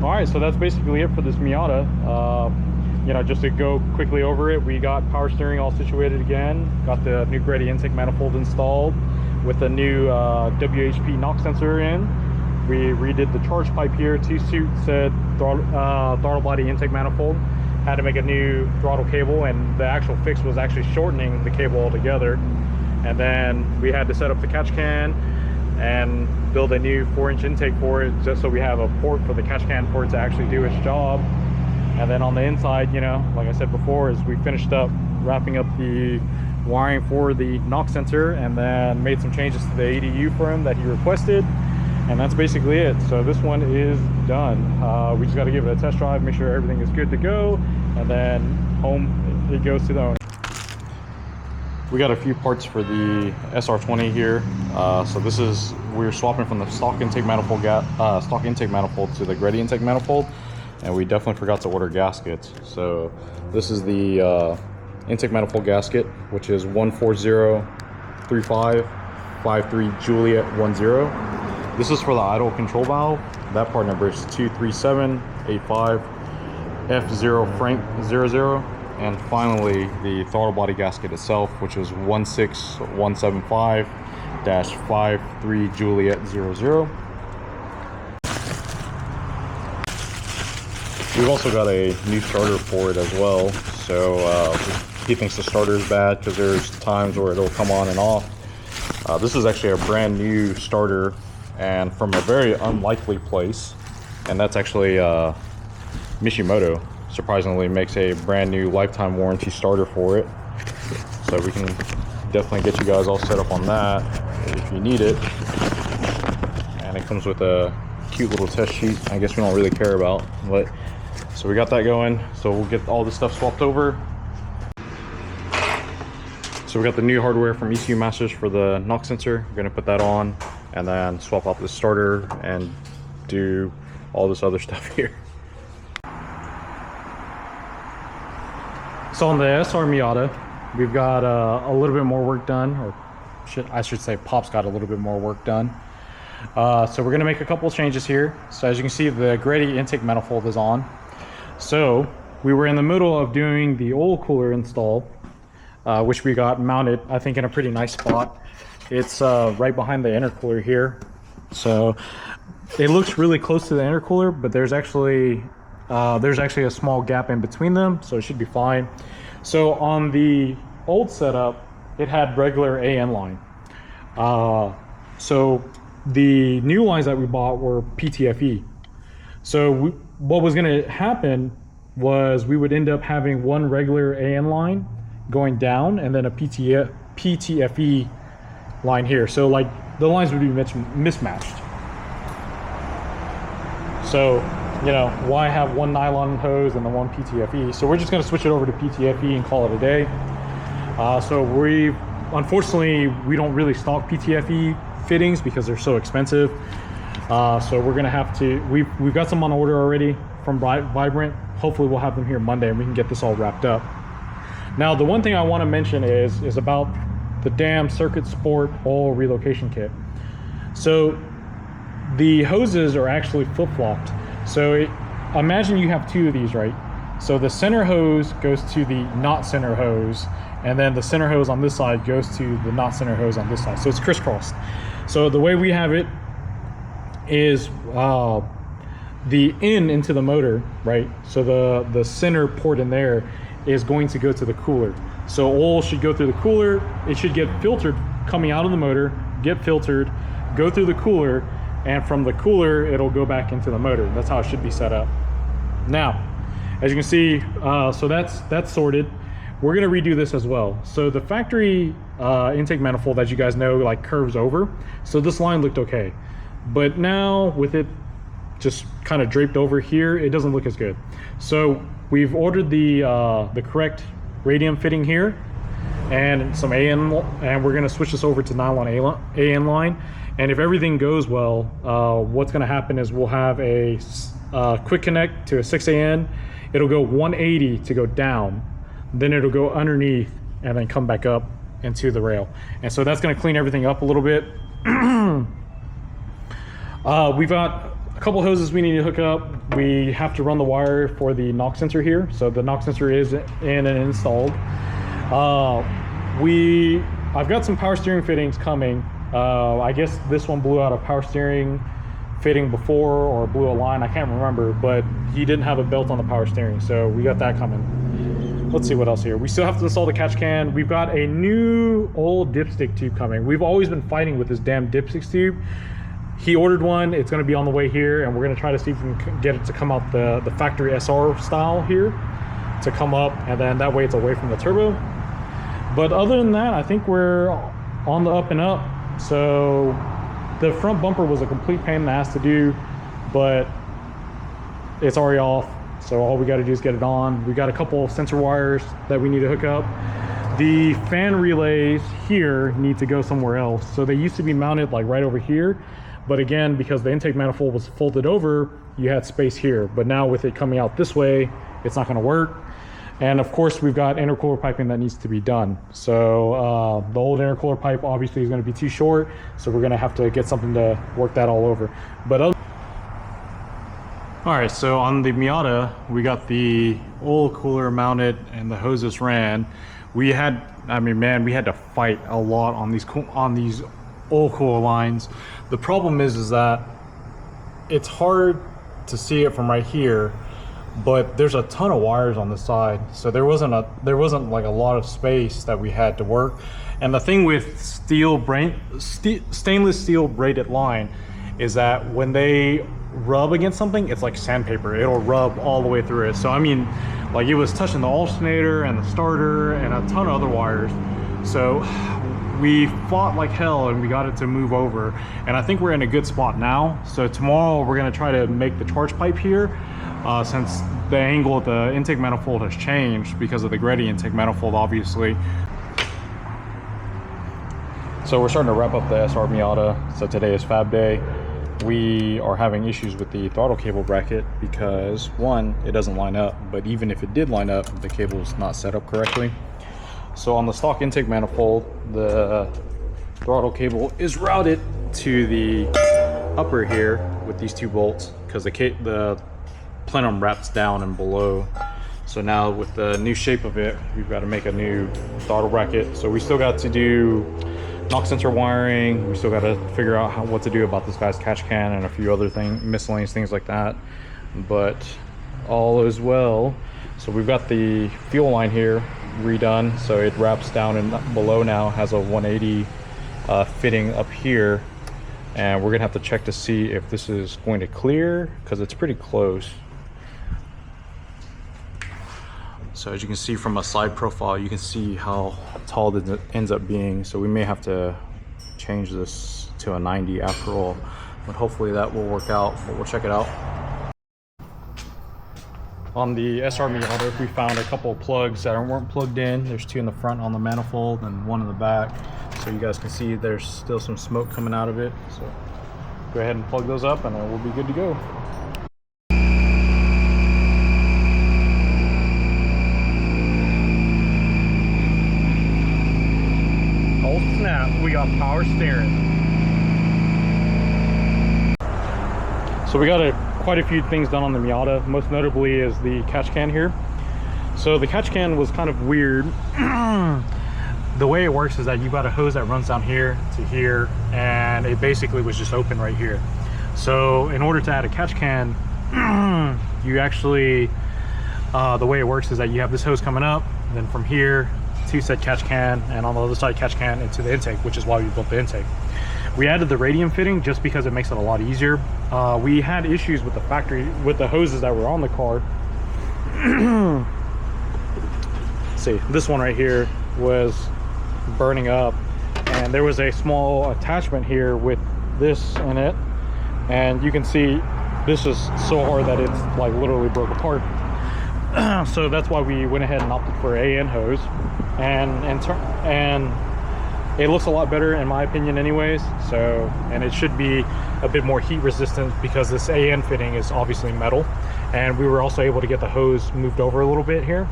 All right, so that's basically it for this Miata. You know, just to go quickly over it, we got power steering all situated again, got the new Grady intake manifold installed with the new WHP knock sensor in. We redid the charge pipe here to suit said throttle body intake manifold. Had to make a new throttle cable, and the actual fix was actually shortening the cable altogether. And then we had to set up the catch can and build a new 4-inch intake for it, just so we have a port for the catch can for it to actually do its job. And then on the inside, you know, like I said before, is we finished up wrapping up the wiring for the knock sensor, and then made some changes to the ADU for him that he requested. And that's basically it. So this one is done. We just got to give it a test drive, make sure everything is good to go, and then home it goes to the owner. We got a few parts for the SR20 here. So this is, we're swapping from the stock intake manifold to the Grady intake manifold, and we definitely forgot to order gaskets. So this is the intake manifold gasket, which is 1403553 Juliet 10. This is for the idle control valve. That part number is 23785 F0 Frank 00. And finally, the throttle body gasket itself, which is 16175-53 Juliet 00. We've also got a new starter for it as well. So he thinks the starter is bad because there's times where it'll come on and off. This is actually a brand new starter, and from a very unlikely place, and that's actually Mishimoto. Surprisingly makes a brand new lifetime warranty starter for it, so we can definitely get you guys all set up on that if you need it. And it comes with a cute little test sheet, I guess we don't really care about, but so we got that going. So we'll get all this stuff swapped over. So we got the new hardware from ECU Masters for the knock sensor. We're gonna put that on and then swap out the starter and do all this other stuff here. So on the SR Miata, we've got a little bit more work done, or I should say Pop's got a little bit more work done. So we're gonna make a couple of changes here. So as you can see, the Grady intake manifold is on. So we were in the middle of doing the oil cooler install, which we got mounted, I think, in a pretty nice spot. It's right behind the intercooler here. So it looks really close to the intercooler, but there's actually a small gap in between them, so it should be fine. So on the old setup, it had regular AN line. So the new lines that we bought were PTFE. So what was going to happen was we would end up having one regular AN line going down and then a PTFE line here. So like the lines would be mismatched. So, you know, why have one nylon hose and the one PTFE? So we're just going to switch it over to PTFE and call it a day. So unfortunately, we don't really stock PTFE fittings because they're so expensive. So we're going to have to, we've got some on order already from Vibrant. Hopefully we'll have them here Monday and we can get this all wrapped up. Now, the one thing I want to mention is about the damn Circuit Sport oil relocation kit. So the hoses are actually flip-flopped. So imagine you have two of these, right? So the center hose goes to the not center hose, and then the center hose on this side goes to the not center hose on this side. So it's crisscrossed. So the way we have it is the in into the motor, right? So the center port in there is going to go to the cooler. So oil should go through the cooler. It should get filtered coming out of the motor, get filtered, go through the cooler, and from the cooler, it'll go back into the motor. That's how it should be set up. Now, as you can see, so that's sorted. We're gonna redo this as well. So the factory intake manifold, as you guys know, like curves over. So this line looked okay. But now with it just kind of draped over here, it doesn't look as good. So we've ordered the correct radium fitting here and some AN, and we're gonna switch this over to nylon AN line. And if everything goes well, what's gonna happen is we'll have a quick connect to a 6AN. It'll go 180 to go down, then it'll go underneath and then come back up into the rail. And so that's gonna clean everything up a little bit. We've got A couple hoses we need to hook up. We have to run the wire for the knock sensor here. So the knock sensor is in and installed. I've got some power steering fittings coming. I guess this one blew out a power steering fitting before, or blew a line, I can't remember, but he didn't have a belt on the power steering, so we got that coming. Let's see what else here. We still have to install the catch can. We've got a new old dipstick tube coming. We've always been fighting with this damn dipstick tube. He ordered one, it's gonna be on the way here, and we're gonna try to see if we can get it to come out the factory SR style here, to come up, and then that way it's away from the turbo. But other than that, I think we're on the up and up. So the front bumper was a complete pain in the ass to do, but it's already off. So all we got to do is get it on. We got a couple of sensor wires that we need to hook up. The fan relays here need to go somewhere else. So they used to be mounted like right over here. But again, because the intake manifold was folded over, you had space here. But now with it coming out this way, it's not going to work. And of course, we've got intercooler piping that needs to be done. So the old intercooler pipe obviously is going to be too short. So we're going to have to get something to work that all over. But all right, so on the Miata, we got the oil cooler mounted and the hoses ran. We had, I mean, man, we had to fight a lot on these oil cooler lines. The problem is that it's hard to see it from right here, but there's a ton of wires on the side, so there wasn't like a lot of space that we had to work. And the thing with stainless steel braided line is that when they rub against something, it's like sandpaper. It'll rub all the way through it. So I mean, like, it was touching the alternator and the starter and a ton of other wires. So we fought like hell and we got it to move over, and I think we're in a good spot now. So tomorrow we're going to try to make the charge pipe here, since the angle of the intake manifold has changed because of the Greddy intake manifold, obviously. So we're starting to wrap up the SR Miata. So today is fab day. We are having issues with the throttle cable bracket because, one, it doesn't line up, but even if it did line up, the cable is not set up correctly. So on the stock intake manifold, the throttle cable is routed to the upper here with these two bolts, because the plenum wraps down and below. So now with the new shape of it, we've got to make a new throttle bracket. So we still got to do knock sensor wiring. We still got to figure out what to do about this guy's catch can and a few other miscellaneous things like that. But all is well. So we've got the fuel line here redone, so it wraps down and below now, has a 180 fitting up here, and we're gonna have to check to see if this is going to clear, because it's pretty close. So as you can see from a side profile, you can see how tall it ends up being. So we may have to change this to a 90 after all, but hopefully that will work out. But we'll check it out. On the SR Miata, we found a couple of plugs that weren't plugged in. There's two in the front on the manifold and one in the back. So you guys can see there's still some smoke coming out of it. So go ahead and plug those up and then we'll be good to go. Oh snap, we got power steering. So we got quite a few things done on the Miata. Most notably is the catch can here. So the catch can was kind of weird. The way it works is that you've got a hose that runs down here to here, and it basically was just open right here. So in order to add a catch can, you actually, the way it works is that you have this hose coming up, then from here to said catch can, and on the other side catch can into the intake, which is why we built the intake. We added the radium fitting just because it makes it a lot easier. We had issues with the factory, with the hoses that were on the car. Let's see, this one right here was burning up, and there was a small attachment here with this in it, and you can see this is so hard that it's like literally broke apart. So that's why we went ahead and opted for AN hose, and it looks a lot better in my opinion anyways. So, and it should be a bit more heat resistant because this AN fitting is obviously metal, and we were also able to get the hose moved over a little bit here.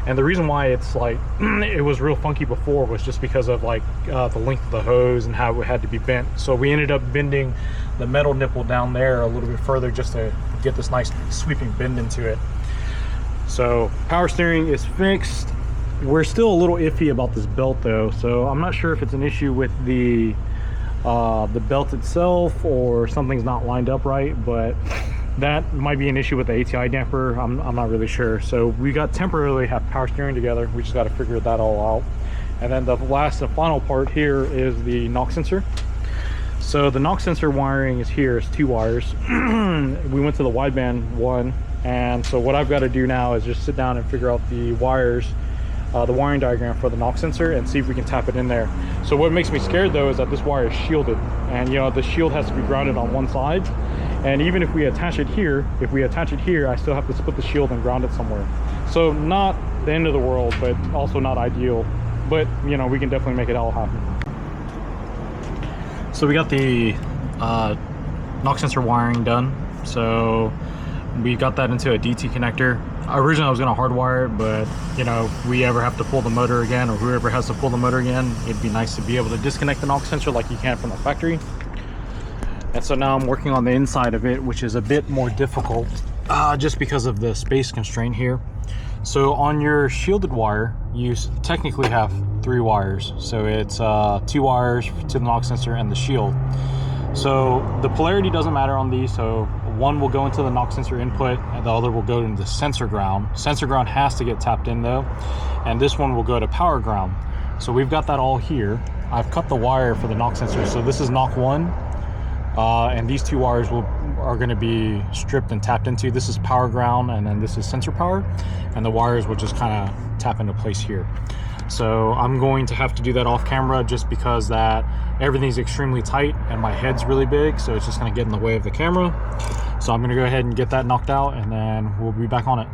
And the reason why it's like it was real funky before was just because of like the length of the hose and how it had to be bent. So we ended up bending the metal nipple down there a little bit further just to get this nice sweeping bend into it. So power steering is fixed. We're still a little iffy about this belt though, so I'm not sure if it's an issue with the belt itself or something's not lined up right, but that might be an issue with the ATI damper. I'm not really sure. So we got temporarily have power steering together. We just got to figure that all out. And then the last and final part here is the knock sensor. So the knock sensor wiring is here. It's 2 wires. We went to the wideband one, and so what I've got to do now is just sit down and figure out the wires, the wiring diagram for the knock sensor, and see if we can tap it in there. So what makes me scared though is that this wire is shielded, and you know, the shield has to be grounded on one side, and even if we attach it here, I still have to split the shield and ground it somewhere. So not the end of the world, but also not ideal, but you know, we can definitely make it all happen. So we got the knock sensor wiring done. So we got that into a DT connector. Originally I was going to hardwire it, but you know, if we ever have to pull the motor again, or whoever has to pull the motor again, it'd be nice to be able to disconnect the knock sensor like you can from the factory. And so now I'm working on the inside of it, which is a bit more difficult just because of the space constraint here. So on your shielded wire, you technically have 3 wires. So it's 2 wires to the knock sensor and the shield. So the polarity doesn't matter on these. So one will go into the knock sensor input and the other will go into the sensor ground. Sensor ground has to get tapped in though. And this one will go to power ground. So we've got that all here. I've cut the wire for the knock sensor. So this is knock 1. And these 2 wires are going to be stripped and tapped into. This is power ground, and then this is sensor power, and the wires will just kind of tap into place here. So I'm going to have to do that off camera just because that everything's extremely tight and my head's really big, so it's just going to get in the way of the camera. So I'm going to go ahead and get that knocked out, and then we'll be back on it.